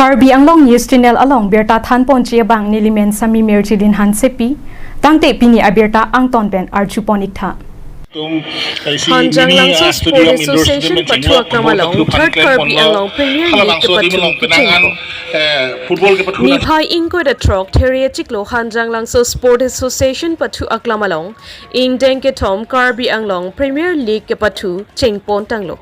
Karbi Anglong News Channel along Berta Than Ponchia Bang Nilimen Sami Merchilin Han Sepi Tangte Pini Aberta Angton Ben Archuponikta Hanjang Langso Sport Association Patuak Namalong Third Karbi Anglong Premier League Patu Nibhai Inko the Trok Teria Chiklo Hanjang Langso Sport Association Patu Aklamalong Ing Denke Tom Karbi Anglong Premier League Patu Chengpon Tanglo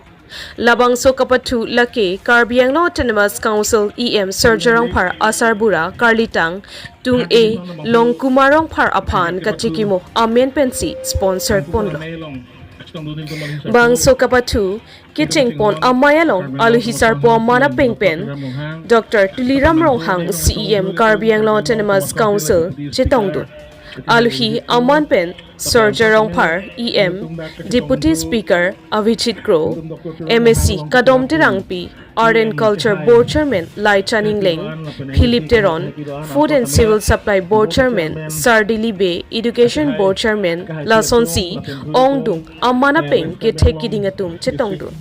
Labangso Kapatu Lake Karbi Anglong Autonomous Council EM Serjarong Par Asarbura Karlitang Tung A Long Kumarong Par Aphan Kachikimo Amen Pensi Sponsored Ponlo Bangso Kapatu Kicheng Pon Amayalong Aluhisar Po Mana Pengpen Dr. Tuliram Ronghang CEM Karbi Anglong Autonomous Council Chitongdu Aluhi Aman Pen Serjarong Par EM Deputy Speaker Avijit Kro MSc Kadom Tirangpi Art and Culture Board Chairman Lai Chaning Leng Philip Teron Food and Civil Supply Board Chairman Sardili Bay Education Board Chairman Lason Si Ongdung Amana Peng Kithek Kidingatum Chetongdun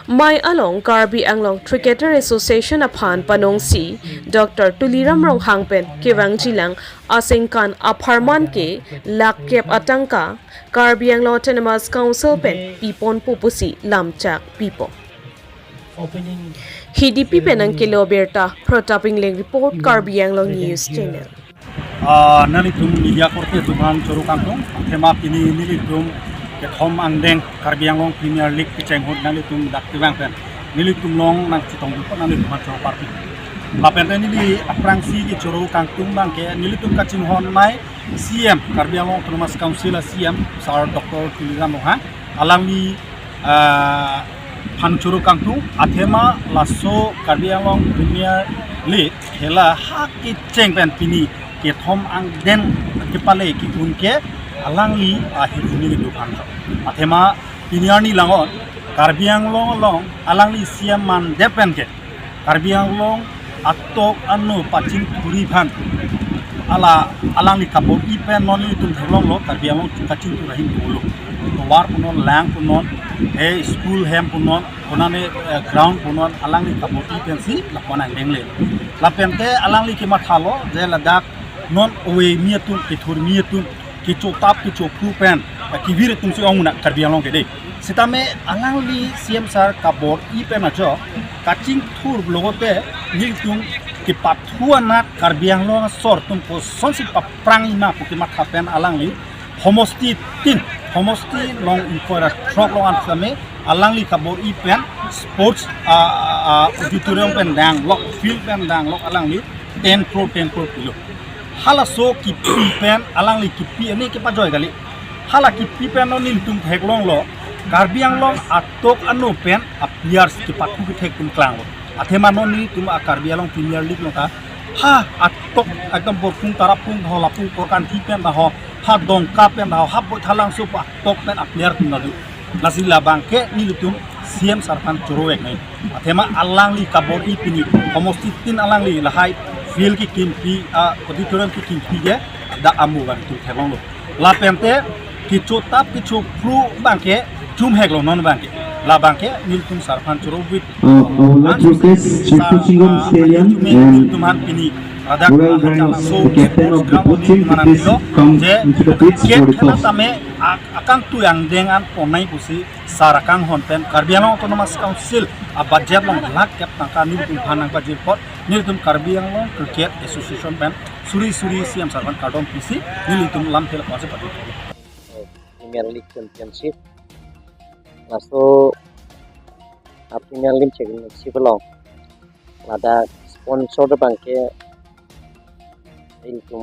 Mai along Karbi Anglong Cricketer Association Aphan Panong Si Dr. Tuliram Ronghang Pen Kewang Jilang Asengkan Apharman Ke Lak Kep Atangka Karbi Anglong Autonomous Council Pen Pipon Pupusi Lamchak Pipo HDP Penang Kilo Berta Protaping Leng Report Karbi Anglong News Channel Nalitum media korte tuhan choro kangtong thema pini nilitum Ketom Angdeng Karbi Anglong Premier League Kichenghut nalitum daktiwang pen nilitum long nang chitong ko nalitum choro party lapen nili aprangsi ki choro kangtung bangke nilitum kachin hon mai CM Karbi Anglong Autonomous Council CM Sir Dr. Tuliram Ronghang alangli pan choro kangtung athema lasso Karbi Anglong Premier League khela ha ki chengpen pini Ketom Angdeng kepale ki unke alangli ahiduni dukan athema piniani langon Karbi Anglong long alangli siam man depen ke Karbi Anglong atok anu pacin turi phan ala alangli kapo ipen noni tum thlong lo Karbi Anglong kacin turahin bolo war punon lang punon he school hem punon konane ground punon alangli kapo ipen si lapona lengle lapente alangli ki mathalo je ladak non owe miatum kithur miatum kicho tap kicho pen kivir tumsi onguna Karbi Anglong gede sitame alangli CM sar kabor I pen ajo kaching thur blogote niltum ki pathuana Karbi Anglong sor tum ko sonsi paprang ina ko ki matha pen alangli homosti tin homosti long infora trok long antame alangli kabor I pen sports auditorium pen dang lok field pen dang lok alangli 10 crore kilo hala so ki pen alangli ki ani ki pajoy gali hala ki pen no nil tum theklong lo Karbi Anglong atok anu pen appears ki pathu ki thek tum klang lo athema no ni tum Karbi Anglong Premier League lota ha atok ekdom borpung tarapung holapung korkan thi pen da ho ha dong ka pen da ho ha bo thalang so atok pen appear tum nadu lasila bangke nil tum CM sarpan choroek nai athema alangli kabor I pini homosti tin alangli lahai feel ki kimpi auditorium ki kimpi ge da amu ban tu thelong lo la pente ki chotap ki chu flu bangke chum heklo non bangke la bangke niltum sarpan choro with tuman pini radak so je tame akan tu yang dengan ponai pusi sarakang honten Karbi Anglong Autonomous Council a budget long lak kep tangka niltum phanang budget pot niltum Karbi Anglong Cricket Association pen suri CM sarpan kadom PC niltum lamthel kwase pati Premier League Championship laso Premier League Championship long lada sponsor bangke niltum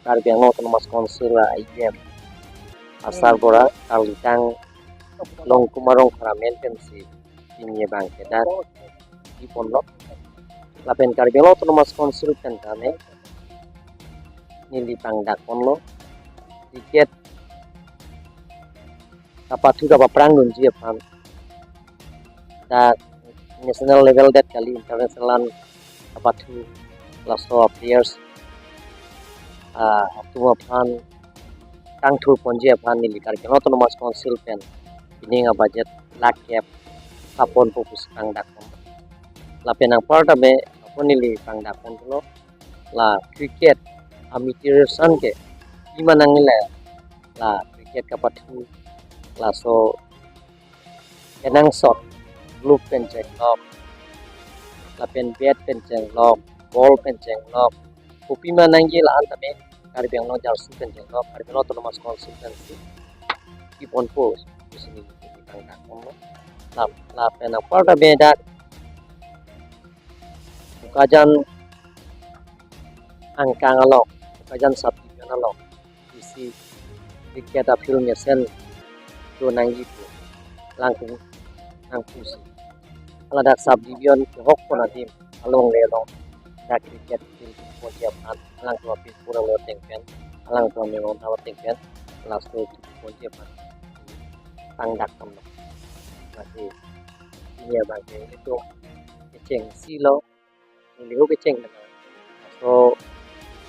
Karbi Anglong Autonomous Council IEM asar bora kalitang long kumarong karamen pensi ini bangke dan di pondok lapen Karbi Anglong Autonomous Council pentane nili pangdak ponlo tiket kapatu dapat perang dunji Aphan da national level dat kali international kapatu laso players tu Aphan tang thur ponji Aphan nili Karbi Anglong Autonomous Council pen ini budget lak kep kapon pupus pangdak la penang parta be aponili pangdak penlo la cricket amateur san ke imanang le la cricket kapathu la so kenang shot loop pen check lock la pen bat pen check lock ball pen check lock kopi manang ye la antame Karbi Anglong jersey pen check lock Karbi autonomous consultancy keep on post sini pangdak penlo la penang parta be dat kajan angkang alok kajan subdivision alok isi cricket film yesen to nangi tu langkung si ala dak subdivision hok pona tim along lelong dak cricket film pojia pan alang tu apis pura lo tengpen alang tu memang tawa tengpen last tu pojia pan tangdak pon masih ini bagi itu keceng silo lihu keceng dengan so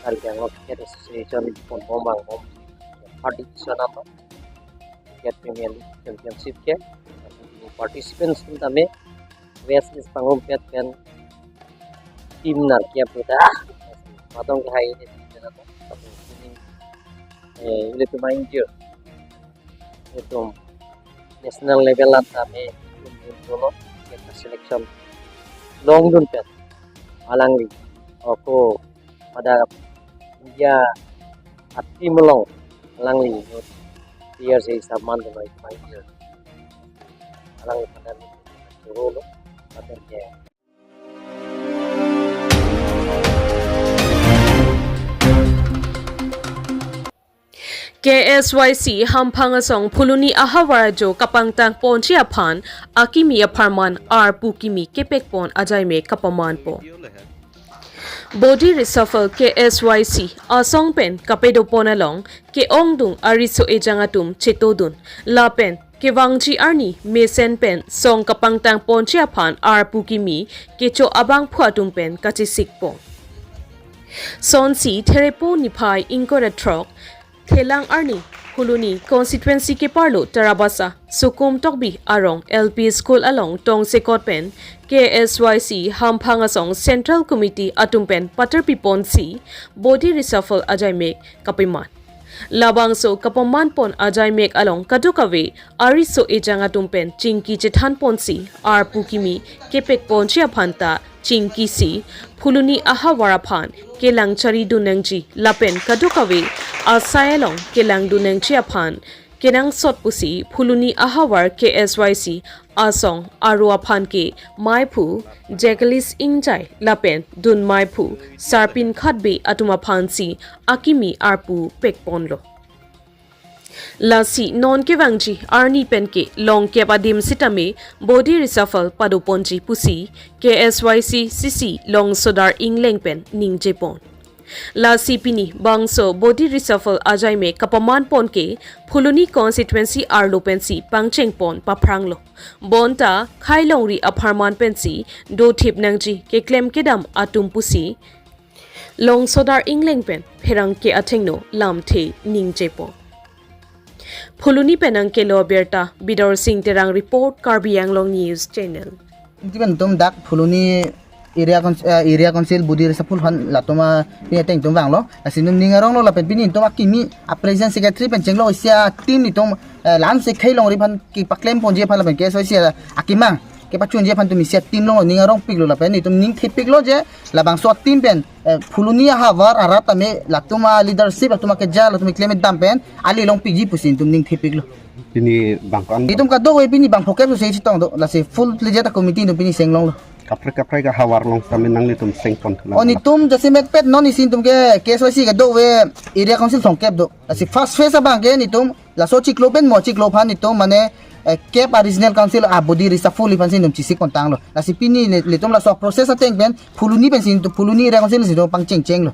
Karbi Anglong Cricket Association pun bombang Aparty nama Cricket Premier League Championship ke participants pun kami West is panggung pet kan tim nak kia puta matong kahai ini tidak apa tapi ini itu main je itu national level lah kami dulu kita selection long dun pet alangli aku pada India hati melong alangli dia saya saman dengan main je alangli pada suruh lo pada dia KSYC hampang asong phuluni ahawarajo kapangtang ponchi aphan akimi aparman ar pukimi kepek pon Ajaimek kapaman po Body Reshuffle KSYC asong pen kapedo ponalong ke ongdung ariso ejangatum chetodun lapen ke wangji arni mesen pen song kapangtang ponchi aphan ar pukimi ke cho abang phuatum pen Ksyc po sonsi therepo niphai inkoratrok Thelang Arni, Huluni, constituency ke parlo Tarabasa, Sukum Tokbi, Arong, LP School along Tong Sekot Pen, KSYC, Hampangasong Central Committee Atumpen, Paterpipon C, Body Reshuffle Ajaimek, Kapiman. Labangso Kapaman Pon Ajaimek along Kadukawe, Ariso Ejang Atumpen, Chinki Chetan Ponsi, Ar Pukimi, Kepek Ponchia Panta, Chinki Si, Phuluni Ahawarapan, Kelang Chari Dunangji, Lapen Kadukawe, Asayalong, Kelang Dunangji Aphan, Kenang Sotpusi, Phuluni Ahawar KSYC, Asong, Aruapan Ke, Maipu, Jekalis Injai, Lapen, Dun Maipu, Sarpin Khatbe Atumapansi, Akimi Arpu, Pekponlo. Lasi non ke wangji arni penke long ke padim sitame Body Reshuffle padoponji pusi KSYC CC long sodar ingleng pen ning jepon Lasi pini bangso Body Reshuffle Ajaimek kapaman pon ke Phuluni constituency arlo pensi pangcheng pon papranglo bonta khailongri aparman pensi do thip nangji ke claim kedam atum pusi long sodar ingleng pen pherang ke athengno lamthe ning jepon Phuluni penang ke lo berta Bidor Singh terang report Karbi Anglong News Channel. Even tum dak Phuluni area council Body Reshuffle han latoma pineteng tum banglo asinum ningarong lo lapen pinin tum akimi a president secretary penchenglo sia team ni tum lan se khailong ri phan ki paklem ponje phan lapen ke so sia akimang ke pachun je phan tum sia team lo ningarong piklo lapen ni tum ning thipiklo je labang so team pen Phuluni havar arata me latuma leadership latuma ke ja latuma claim dam pen ali long pigi pusin tum ning thipiklo Pini bangkon. Itum ka do we pini bang phokep so sei chitong do la se full lejata committee no pini senglong lo Kapre ka hawar long kami nang litum sengpon. Oni tum jase mekpet non isin tum ke KSYC ka do we area council songkep do asi first phase abang ke ni tum la so chiklopen mo chiklopan ni tum mane Kep original council Body Reshuffle ipan sin tum Ksyc kontang lo la si pini le tum la so process ateng pen Phuluni pen sin tum Phuluni area council sin tum pang cheng cheng lo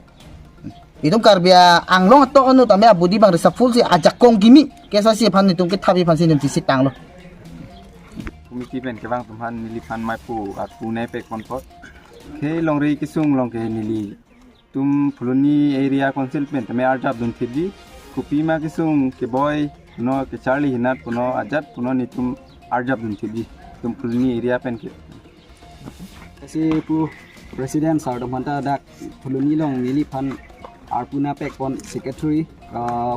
Itum Karbi Anglong to ono tame Body bang Reshuffle si ajakong gimi KSYC pan ni tum ke thabi pan sin tum Ksyc tang lo Komiti pen ke bang tumhan nilipan maipu at punai pek konpot ke longri kisung long ke nili tum Phuluni area council pen tame arjab dun thidi kupi ma kisung ke boy puno ke Charlie hinat puno ajat puno ni tum arjab dun thidi tum Phuluni area pen ke Si pu Presiden Sar Domanta dak Puluni long nili pan Arpuna pek pon secretary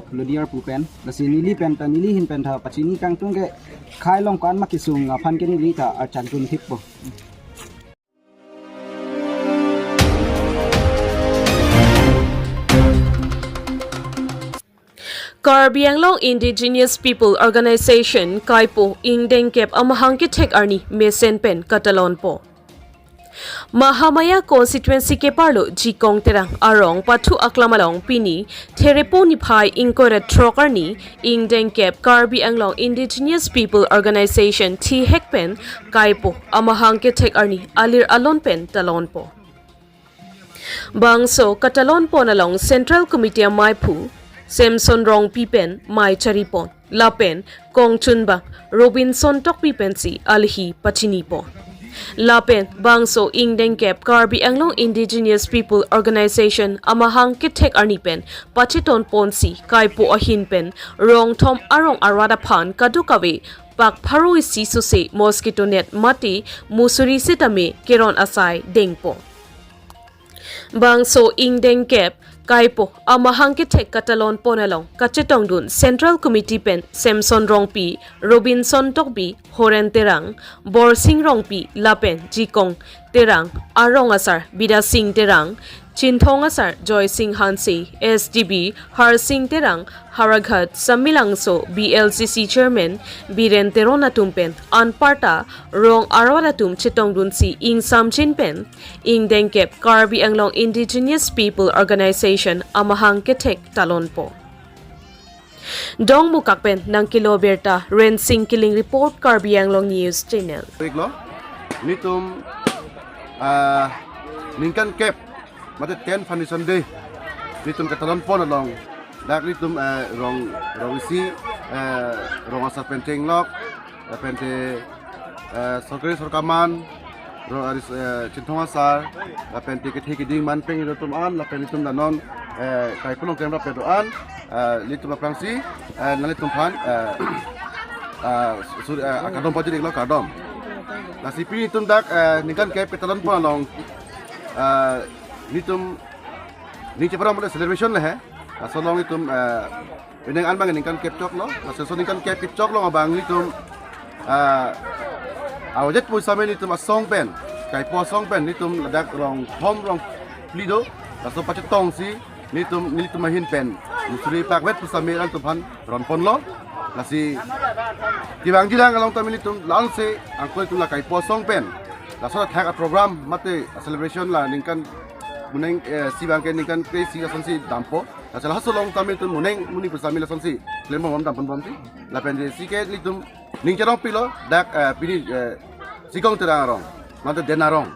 Puludiar pupen lasi nili pen ta nili hin pen tha pachini kang tung ke khai long kan makisung phan ke nili ta archan hip po. Karbi Anglong Indigenous People Organization Kaipo Ingdeng Kep amahang ki thek arni mesen pen Catalan po. Mahamaya constituency ke parlo jikong terang arong pathu aklamalong pini therepo ni phai inkore trokarni Ingdeng Kep Karbi Anglong Indigenous People Organization thi hekpen Kaipo amahang ke thek arni alir alon pen talon po. Bangso Catalan po nalong Central Committee Maipu Samson Rong Pipen Mai Charipon Lapen Kong Chunbak Robinson Tok Pipensi Alhi Pachini po. Lapen Bangso Ingdeng Kep Karbi Anglong Indigenous People Organization amahang kitek arnipen Pachiton Ponsi Kaipo Ahinpen Rong Tom Arong Arada Phan Kadukawe Pak Parui Sisuse Mosquito Net Mati Musuri Sitame Keron Asai Dengpo. Bangso Ingdeng Kep Kaipo amahang kitek Catalan ponalong kachitong dun Central Committee pen Samson Rongpi Robinson Tokbi Horen Terang Borsing Rongpi Lapen Jikong Terang Arong Asar Bida Singh Terang Chinthong Asar Joy Singh Hansi SDB Har Singh Terang Haraghat Samilangso BLCC Chairman Biren Terona Tumpen Anparta Rong Arwalatum Chitong Dunsi Ing Samchin Pen Ing Dengkep Karbi Anglong Indigenous People Organization amahang ketek talon po. Dong mukakpen ng Kiloberta Rensing Killing Report Karbi Anglong News Channel. Nitum Ningkan Kep Mate 10 Foundation Day Nitum Catalan po nalong dak nitum rong isi rong asal penting lok pente sorkari sorkaman rong aris cintong asar pente keding man peng nitum an la penitum danon kai kulong kamera pedoan nitum prangsi nalitum pan akadom pajik lok kadom nasi pi nitum dak ningkan Kep Catalan po nalong nitum ni cepra mula celebration lah asolong itum pineng an bang ningkan Kep chok lo aso ningkan Kep chok lo abang nitum awajet pu same nitum asong pen kai po song pen nitum ladak rong thom rong lido aso pachet tong si nitum mahin pen musri pak wet pu same an tupan ron pon lo lasi kibang jilang along tam nitum lan se angkol tu la kai po song pen laso thak program mate celebration la ningkan muneng si bangke ningkan si ason si dampo asal hasolong tamil tu muneng muni bersami ason si klemo mom dampon bom si lapen si ke litum ning cerong pilo dak pini sikong terang rong mate denarong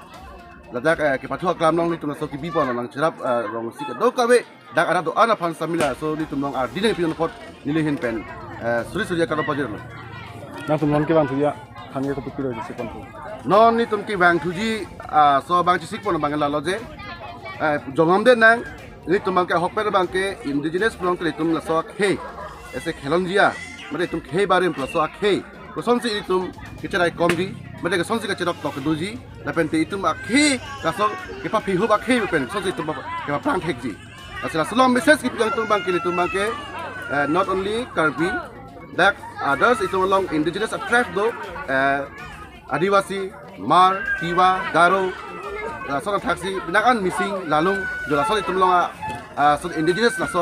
ladak ke patu aklam long litum so ki bipon lang cerap rong si ke do kawe dak ada do ana pan samila so litum long ar dineng pion pot nilihin pen suri suri ka pajir lo Nang tumlon ke bang tuya khange ko pipiro si kon tu. non nitum ki bang tuji so bang ci sikpon bang la loje jongam de nang ini tumbang ke hokper bang ke indigenous pelong ke tum la so ke ese khelonjia mate tum ke barim plus so ke ko sonsi itum kicerai komdi mate ke sonsi ke cerok tok duji la pente itum ke ka so ke pa pihu ba ke pen sonsi tum ke pa plang hekji asala salom message ki yang tumbang ke not only Karbi that others itum along indigenous attract do Adivasi Mar Tiwa Garo so taxi binakan missing lalung jola so itumlong so indigenous la so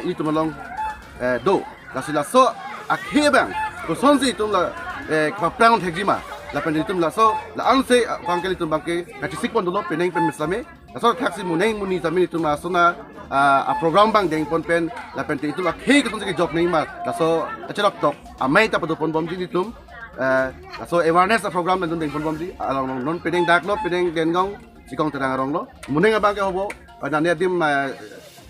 itumlong do la so akhebang ko sonsi itumla kaplang thegima la penditum la so la anse bangkel itum bangke kacisik pon dolo peneng pen mislame la so taxi muneng muni tamin itum la sona a program bang deng pon pen la penti itum akhe ko sonsi job nei ma la so acherok tok amai ta pon bom itum so awareness program dan deng pon bom di along non peneng dak lo peneng dengong sikong terang rong lo muneng abang ke hobo pada nia dim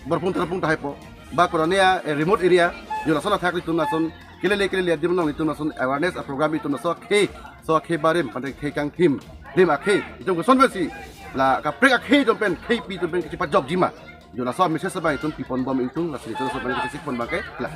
berpun terpung tahepo ba koronia remote area yo la sona thak itum na son kilele dim nong itum na son awareness program itum na so ke barim pandai ke kang tim dim akhe itum ko son besi la ka prek akhe itum pen kp itum pen cepat job jima yo la so message sa itum pipon bom itum la sini so pen kesik pon bangke lah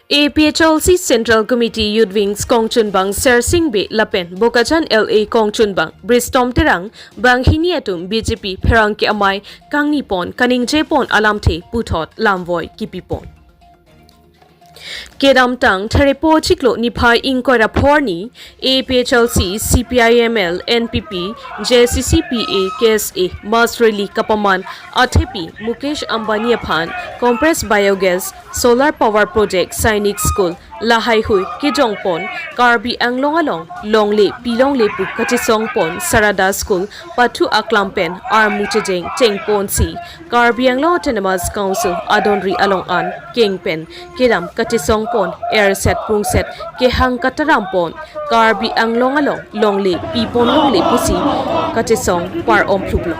Aphlc Central Committee Youth Wings Kongchun Bang Sersing Be Lapen Bokajan LA Kongchun Bang Bristom Terang Bang Hiniatum BJP Perang Ke Amai Kang Nipon Kaning Jepon Alamte Puthot Lamvoi Kipipon Kedam Tang Terepo Chiklo Nipai Inkora Porni APHLC CPIML NPP JCCPA KSA Mas Rally Kapaman Athepi Mukesh Ambani Aphan Compressed Biogas Solar Power Project Sainik School Lahai Hui Kejong Pon Karbi Anglong Along Longle Pilong Lepu Kachisong Pon Sarada School Patu Aklampen Armutejeng Chengpon Si Karbi Anglong Autonomous Council Adonri Along An Kingpen Kedam Kachisong Pon Airset Pungset Kehang Katarampon Karbi Anglong Along Longle Pipon Longle Pusi Kachisong Par Om Pluplo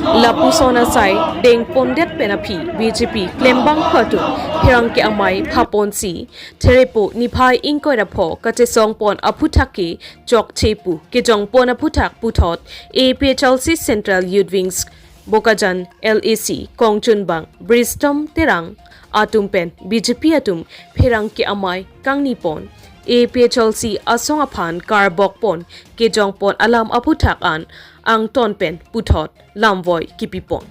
Lapusona Sai Deng Pondet Penapi BJP Klembang Patu Hirang Ke Amai Papon Si Terepo Nipai Inkoirapo Katesong Pon Aputake Jok Chepu Kejong Pon Aputak Putot APHLC Central Youth Wings Bokajan LAC Kongchun Bang Bristom Terang Atumpen BJP Atum Hirang Ke Amai Kang Nipon APHLC Asong Aphan Karbok Pon Kejong Pon Alam Aputak An Ang Tonpen Puthot Lamvoi Kipipon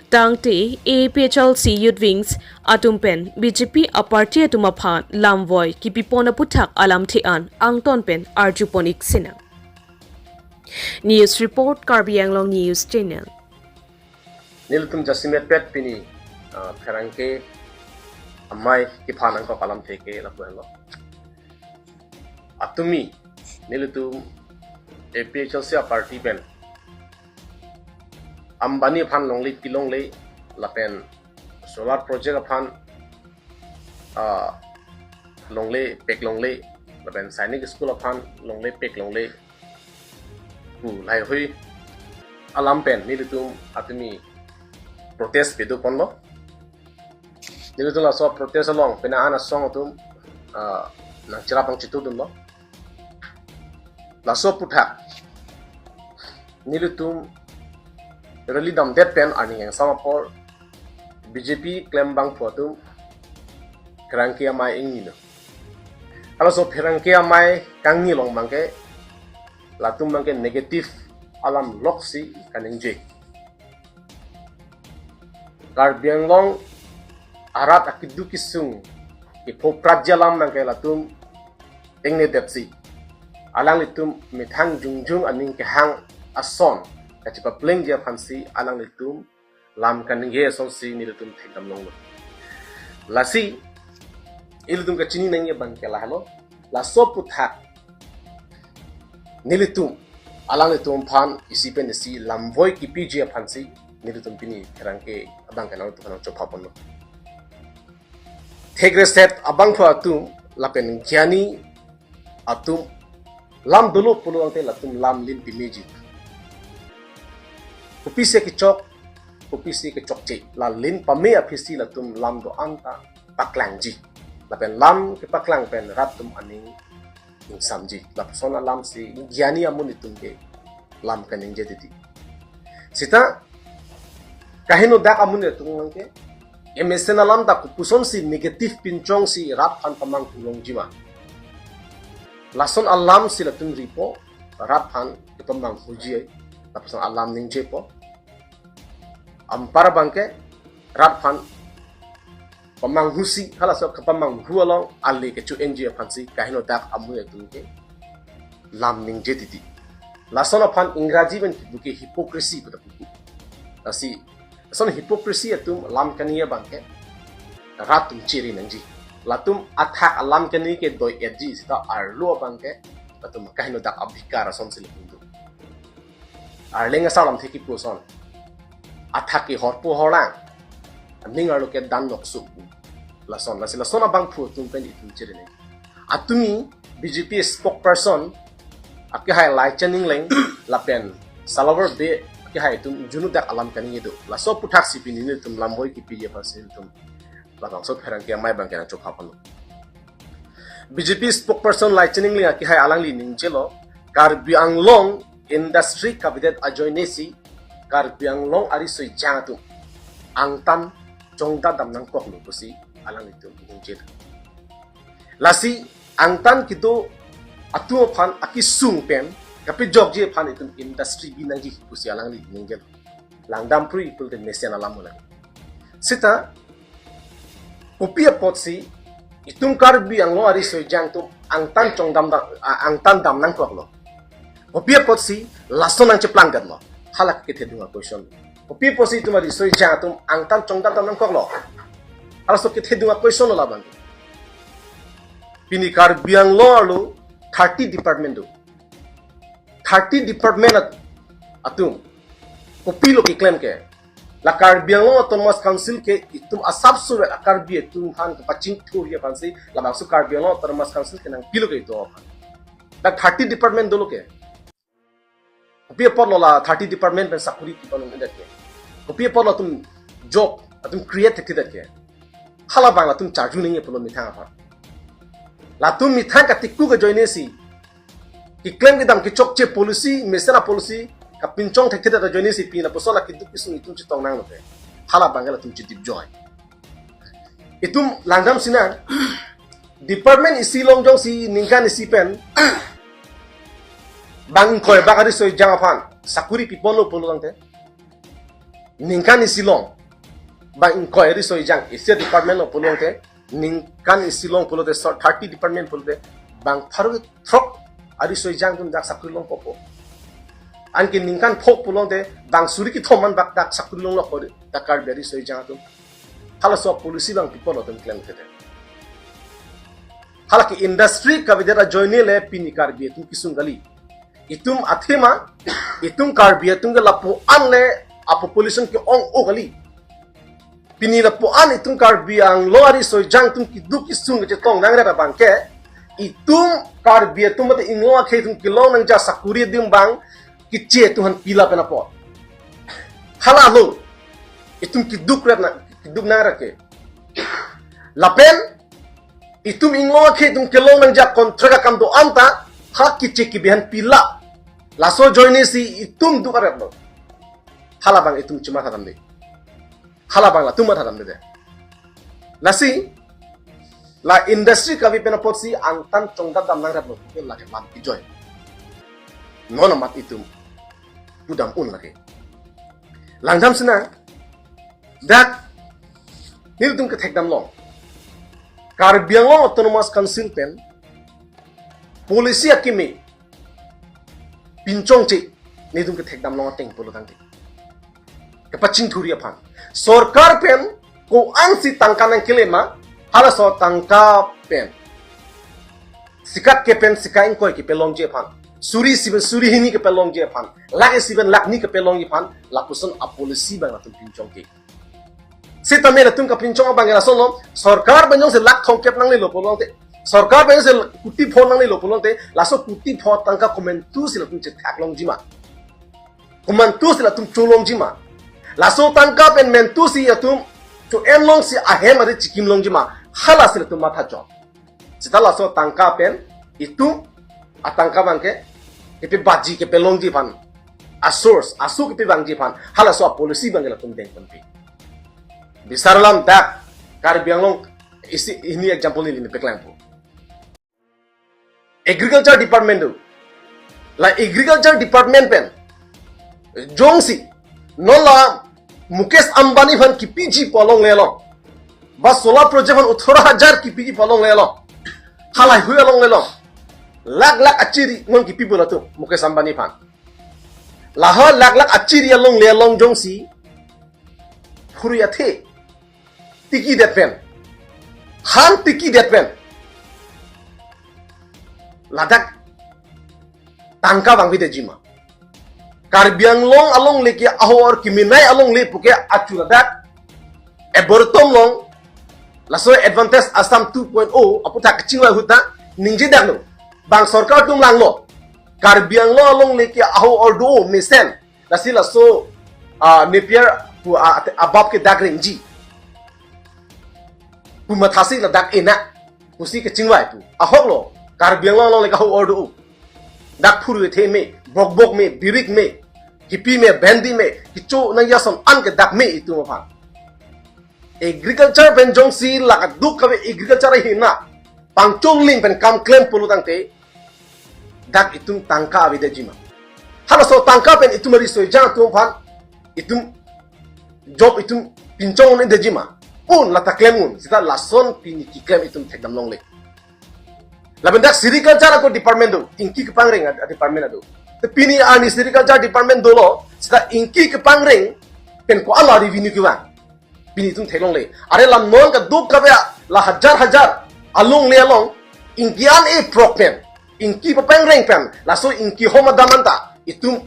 Tangte APHLC Youth Wings Atumpen BJP Aparty Atumaphan Lamvoi Kipipon Aputak Alam Tean Ang Tonpen Arjuponik Sinang News Report Karbi Anglong News Channel Niltum Jasimet Pet Pini Perangke Amai Kipan Angko Kalam Teke Lapuelo Atumi Nilutum APHLC Aparty Ben Ambani Aphan Longli Pilongle Lapen Solar Project Aphan Longle Pek Longle Lapen Sainik School Aphan Longle Pek Longle Lai Hui Alam Pen Nilutum Atumi Protest Pedu Ponlo Nilutum Laso Protest Along Penaan Asong Atum Nang Chirapang Chitudun Lo Laso Puthak Nilutum Rally Dam Dead Pen Arning Yang Samapor BJP Klembang Photum Kerangkia Mai Ingino Also Perangkia Mai Kangi Long Mangke Latum Mangke Negative Alam Loksi Kaninje Karbiang Long Arat Akidu Kisung Ipo Prajalam Mangke Latum Ingne Depsi Alang litum Mithang Jungjung Aning Kehang Ason Kacipa Pleng Dia Pansi Alang litum Lam Kaninge Ason Si Nilutum Thekam Long Lasi Ilutum Kachini Nangye Bangke Lahalo Laso Puthak Nilutum Alang litum Pan Isipen Isi Lamvoi Kipi Dia Pansi Nilutum Pini Kerangke Abang Kanal Tukanang Chopapon Thegre Set Abang Fa Atum Lapen Kiani Atum Lam dulu puluh angte latum lam lin pimeji. Kupisi kecok, kupisi kecok cek. La lin pame apisi latum lam do anta paklangji. Lapen lam ke paklang pen ratum aning samji. Lapsona lam si giani amun itum ke lam kaning jadi. Sita kahino dak amun itum ke. Emesena lam tak kupuson si negatif pincong si rat an pamang tulong jima. Lason alam sila tum ripo raphan ipamang huji tapos alam ning jepo ampara bangke raphan pamang husi hala so kapamang hualong ali ke chu enji phansi kahino dak amu etunke lam ning jetiti lason aphan ingraji ben buke hypocrisy pada buku asi son hypocrisy atum lam kaniya bangke ratum ciri nangji Latum athak alam kani ke doi edji sita arlo bangke latum kahino dak abhikara son silipundu arlenga salam theki puson athaki horpo holang ningar lo ke dan noksu lason lason abang phu tum pen itum chirene atumi BJP spokesperson akki hai lai chening leng lapen salaver be akki hai tum junu dak alam kani edu laso puthak sipini ne tum lamboi ki pije pasil tum Batang so Perangkia Mai Bangke Nang Chopapon BJP spokesperson Lai Chening Ling Aki Hai Alang Li Ningjelo Karbi Anglong Industry Cabinet Ajoinesi Karbi Anglong Ari Soi Jangatu Angtan Chongda Dam Nang Kok Lukusi alang itu injil lasi angtan kito atu phan akisung pen kapi job je phan itu industry binangi kusi alang ni injil langdam pri pul de nation alam mula sita kopi potsi itung Karbi ang lo ari soi jang tu angtan chong dam angtan dam nang kok lo kopi potsi lason nang ceplang gan lo halak kite dunga question kopi potsi tu mari soi jang tu angtan chong dam nang kok lo alas kite dunga question lo labang pini Karbi ang lo 30 department do 30 department atum kopi lo ki claim ke la Karbi ang autonomous council ke itum asap sur la Karbi itum han ke paching tour ya pansi la bangsu Karbi ang autonomous council ke nang pilo ke itu la 30 department dolo ke kopi por lo la 30 department ben sakuri ki panung ndak ke kopi por lo tum job atum create ke ke hala bang la tum charju ning polo mithang apa la tum mithang ka tikku ke joine si ki claim ke dam ki chokche policy mesena policy kapincong tek tidak join si pina posola kitu kisung itu citong nang lote hala bangala tum citip joy itum langgam sina department isi longjong si ningkan isi pen bang koy bagari soy jangaphan sakuri pipolo polo langte ningkan isi long bang koy ri soy jang isi department lo polo langte ningkan isi long polo de 30 department polo de bang tharu throk ari soy jang tum dak sakuri long popo anki ningkan phok pulong de bang suri ki thoman bak dak sakulong lo kore takar beri soi jang tum hala so polisi bang people otum claim kete hala ki industry ka bidera joine le pini Karbi tu kisung gali itum athema itum Karbi tum ge lapo an le a population ki ong o gali pini lapo an itum Karbi ang loari soi jang tum ki du kisung ge tong nang re bang ke itum Karbi tum mate ingwa khe tum kilong nang ja sakuri dim bang kicie Tuhan pila pena pot hala lo itum kiduk na ke lapen itum inglo ke tum kelong nang jak kontra kam do anta ha kicie ki behan pila laso joine si itum du karet lo hala bang itum cuma thadam de hala bang la tuma thadam de lasi la industry ka bi pena pot si angtan chongda dam nang rat lo ke la ke lam joy nona mat itum budam un lagi langdam sena dak nil tum ke thekdam long Karbi ang autonomous council pen polisi akimi pincong ce nil tum ke thekdam long teng polo tang ke paching thuri aphan sarkar pen ko ansi tangka nang kelema hala so tangka pen sikat ke pen sikain koi ki pelong je phan suri siben suri hini ke pelong je pan lagi siben lakni ke pelong je pan lakuson a polisi bang latum pincong ke sita me latum ka pincong bang la sono sarkar banjong se lak thong kep nang le lo polong te sarkar banjong se kuti phon nang le lo polong te laso kuti pho tangka komentu se latum che thaklong jima komentu se latum cholong jima laso tangka pen mentu si latum to enlong si ahem ade chikim long jima hala se latum matha jo sita laso tangka pen itu atangka bangke kepi baji kepi longji pan asu kepi bangji pan hala so polisi bangela tum deng pempi bisarlam dak Karbi ang long isi ini example ni peklang po agriculture department do la agriculture department pen jongsi nola Mukesh Ambani fan ki PG polong lelo bas solar project fan 18,000 ki PG polong lelo hala huya long lelo lak aciri ngon ki people tu Mukesh Ambani fan lahar lak aciri along le long jongsi huriya the tiki det pen han tiki det pen ladak tangka bang bide jima Karbi ang long along le ki ahor kiminai along le puke acu ladak ebortom long laso advantage asam 2.0 apu tak kecing la huta ningji dak no bang sarkar tum lang lo Karbi ang lo along le ki aho ordo mesen lasila so nepier pu abab ke dak ringji pu mathasi la dak ena pusi ke chingwai tu ahok lo Karbi ang lo le ka ho ordo dak phuru the me bok me birik me kipi me bendi me kicho nang yasom an ke dak me itu ma agriculture pen jong si lakat duk kabe agriculture hina pangchong ling pen kam claim pulu tangte dak itum tangka abide jima hala so tangka pen itum ri so jang tum phan itum job itum pinchong ne dejima un lata claimun sita lason pini ki claim itum thekdam long le laben dak agriculture ko department do inki ke pangring department ado te pini ani agriculture department do lo sita inki ke pangring pen ko ala revenue ki wan pini itum theklong le are lam non ka duk kabe la hajar along le along inkian e propen inki pa pangring pen laso inki homa damanta itum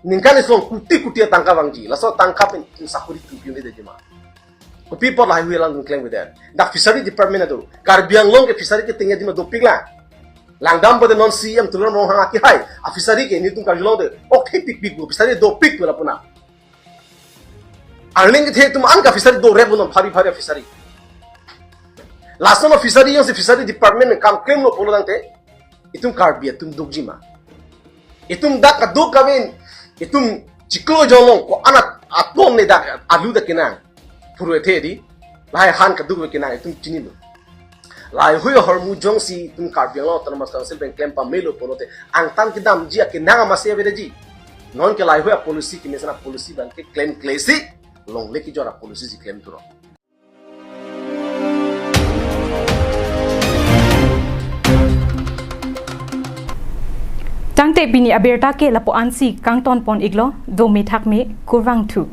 ningkani song kuti tangka wangji laso tangka pen sakuri tu piune de jema ko people lai huelang claim with that da fishery department ado Karbi Anglong ke fishery ke tingya jima dopik la langdam pada non CM tulur mo hang aki hai a fishery ke ni tum Karbi de ok pik fishery dopik wala puna arling ke tum an ka fishery do rep non phari fishery laso no fishery yang se fishery department kam claim lo polo dangte itum Karbi itum dogjima itum dak kaduk kamin itum ciklo jolong ko anak atom ne dak alu da kinang puru ethedi lai han kaduk we kinang itum tinilo lai huyo hormu jong si itum Karbi lo tan mas council bank claim pa melo polote ang tan kidam ji kinang masya bedeji non ke lai huyo policy ki mesana policy ban ke claim klesi long leki jora policy si claim turo Tangte bini aberta ke lapo ansi kang ton pon iglo do me thak me kurwang tu